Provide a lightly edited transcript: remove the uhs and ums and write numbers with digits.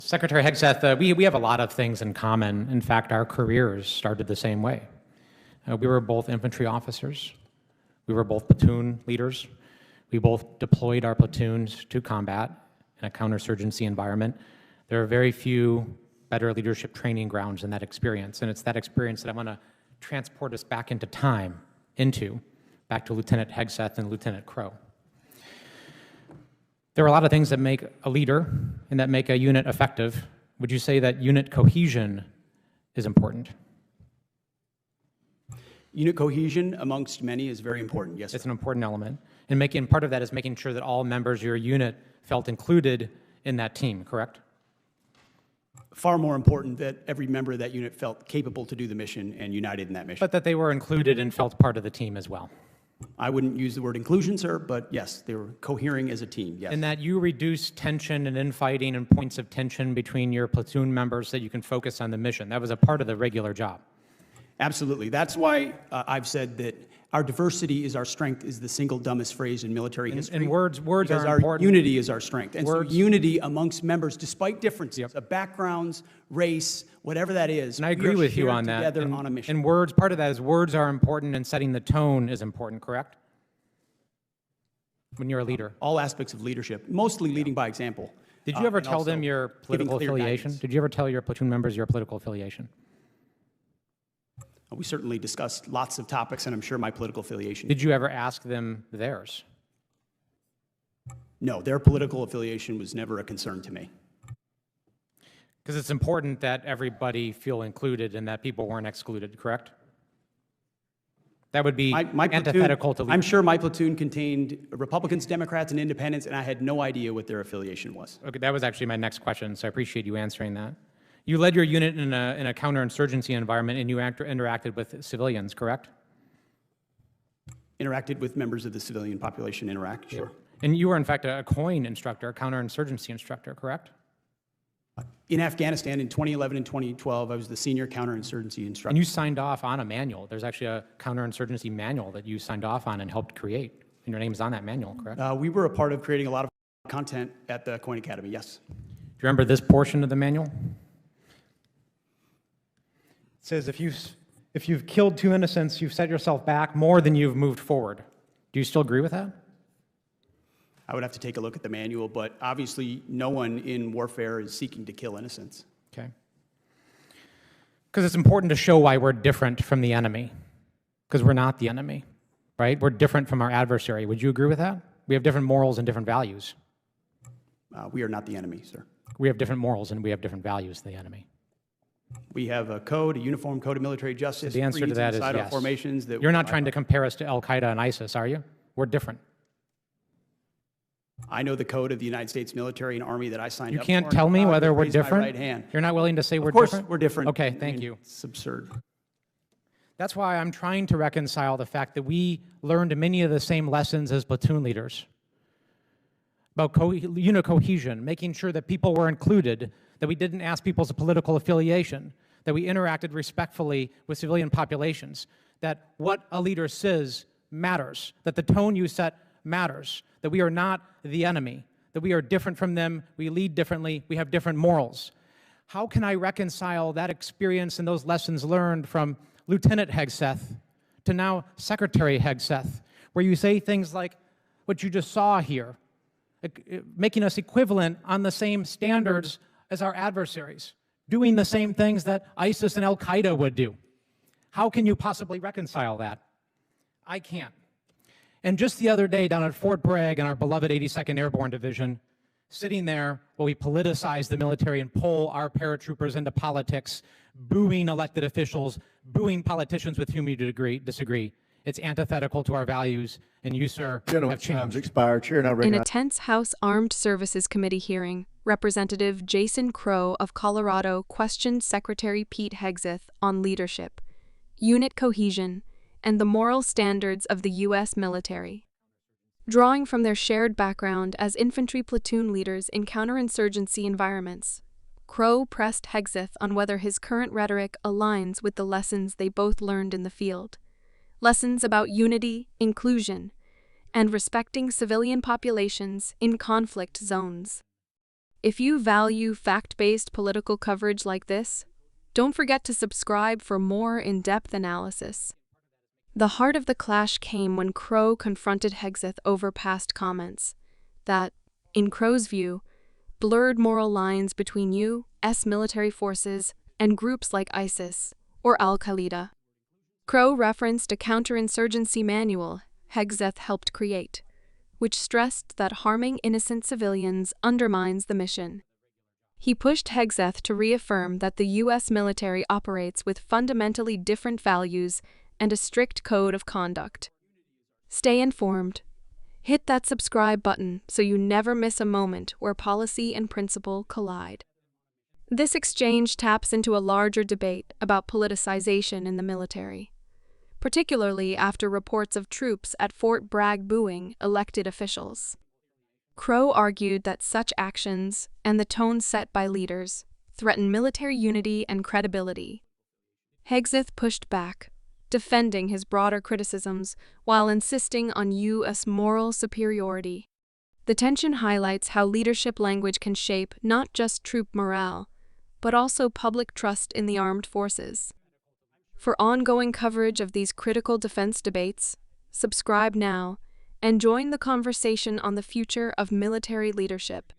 Secretary Hegseth, we have a lot of things in common. In fact, our careers started the same way. We were both infantry officers. We were both platoon leaders. We both deployed our platoons to combat in a counterinsurgency environment. There are very few better leadership training grounds than that experience, and it's that experience that I want to transport us back into time, back to Lieutenant Hegseth and Lieutenant Crow. There are a lot of things that make a leader and that make a unit effective. Would you say that unit cohesion is important? Unit cohesion, amongst many, is very important, yes. It's an important element. And part of that is making sure that all members of your unit felt included in that team, correct? Far more important that every member of that unit felt capable to do the mission and united in that mission. But that they were included and felt part of the team as well. I wouldn't use the word inclusion, sir, but yes, they were cohering as a team, yes. And that you reduce tension and infighting and points of tension between your platoon members so that you can focus on the mission. That was a part of the regular job. Absolutely. That's why I've said that our diversity is our strength is the single dumbest phrase in military history. And words are important. Our unity is our strength. And so unity amongst members, despite differences of backgrounds, race, whatever that is. And I agree with you on that. Together on a mission. And words, part of that is words are important and setting the tone is important, correct? When you're a leader. All aspects of leadership, mostly leading by example. Did you ever tell them your political affiliation? Did you ever tell your platoon members your political affiliation? We certainly discussed lots of topics, and I'm sure my political affiliation. Did you ever ask them theirs? No, their political affiliation was never a concern to me. Because it's important that everybody feel included and that people weren't excluded, correct? That would be antithetical to leadership. I'm sure my platoon contained Republicans, Democrats, and Independents, and I had no idea what their affiliation was. Okay, that was actually my next question, so I appreciate you answering that. You led your unit in a counterinsurgency environment, and you interacted with civilians, correct? Interacted with members of the civilian population, sure. And you were, in fact, a COIN instructor, a counterinsurgency instructor, correct? In Afghanistan in 2011 and 2012, I was the senior counterinsurgency instructor. And you signed off on a manual. There's actually a counterinsurgency manual that you signed off on and helped create. And your name's on that manual, correct? We were a part of creating a lot of content at the COIN Academy, yes. Do you remember this portion of the manual? It says, if you've killed two innocents, you've set yourself back more than you've moved forward. Do you still agree with that? I would have to take a look at the manual, but obviously no one in warfare is seeking to kill innocents. Okay. Because it's important to show why we're different from the enemy. Because we're not the enemy, right? We're different from our adversary. Would you agree with that? We have different morals and different values. We are not the enemy, sir. We have different morals and we have different values than the enemy. We have a code, a uniform code of military justice. So the answer to that is yes. Formations that you're not trying to compare us to Al-Qaeda and ISIS, are you? We're different. I know the code of the United States military and army that I signed up for. You can't tell me whether we're different? Right hand. You're not willing to say we're different? Of course we're different. Okay, thank you. It's absurd. That's why I'm trying to reconcile the fact that we learned many of the same lessons as platoon leaders about unit cohesion, making sure that people were included, that we didn't ask people's political affiliation, that we interacted respectfully with civilian populations, that what a leader says matters, that the tone you set matters, that we are not the enemy, that we are different from them, we lead differently, we have different morals. How can I reconcile that experience and those lessons learned from Lieutenant Hegseth to now Secretary Hegseth, where you say things like what you just saw here, making us equivalent on the same standards as our adversaries, doing the same things that ISIS and Al-Qaeda would do? How can you possibly reconcile that? I can't. And just the other day down at Fort Bragg in our beloved 82nd Airborne Division, sitting there while we politicize the military and pull our paratroopers into politics, booing elected officials, booing politicians with whom you disagree. It's antithetical to our values, and you, sir, have changed. Time's expired. Chair now In a tense House Armed Services Committee hearing, Representative Jason Crow of Colorado questioned Secretary Pete Hegseth on leadership, unit cohesion, and the moral standards of the U.S. military. Drawing from their shared background as infantry platoon leaders in counterinsurgency environments, Crow pressed Hegseth on whether his current rhetoric aligns with the lessons they both learned in the field. Lessons about unity, inclusion, and respecting civilian populations in conflict zones. If you value fact-based political coverage like this, don't forget to subscribe for more in-depth analysis. The heart of the clash came when Crow confronted Hegseth over past comments that, in Crow's view, blurred moral lines between U.S. military forces and groups like ISIS or Al-Qaeda. Crow referenced a counterinsurgency manual Hegseth helped create, which stressed that harming innocent civilians undermines the mission. He pushed Hegseth to reaffirm that the U.S. military operates with fundamentally different values and a strict code of conduct. Stay informed. Hit that subscribe button so you never miss a moment where policy and principle collide. This exchange taps into a larger debate about politicization in the military, particularly after reports of troops at Fort Bragg booing elected officials. Crow argued that such actions and the tone set by leaders threaten military unity and credibility. Hegseth pushed back, defending his broader criticisms while insisting on U.S. moral superiority. The tension highlights how leadership language can shape not just troop morale, but also public trust in the armed forces. For ongoing coverage of these critical defense debates, subscribe now and join the conversation on the future of military leadership.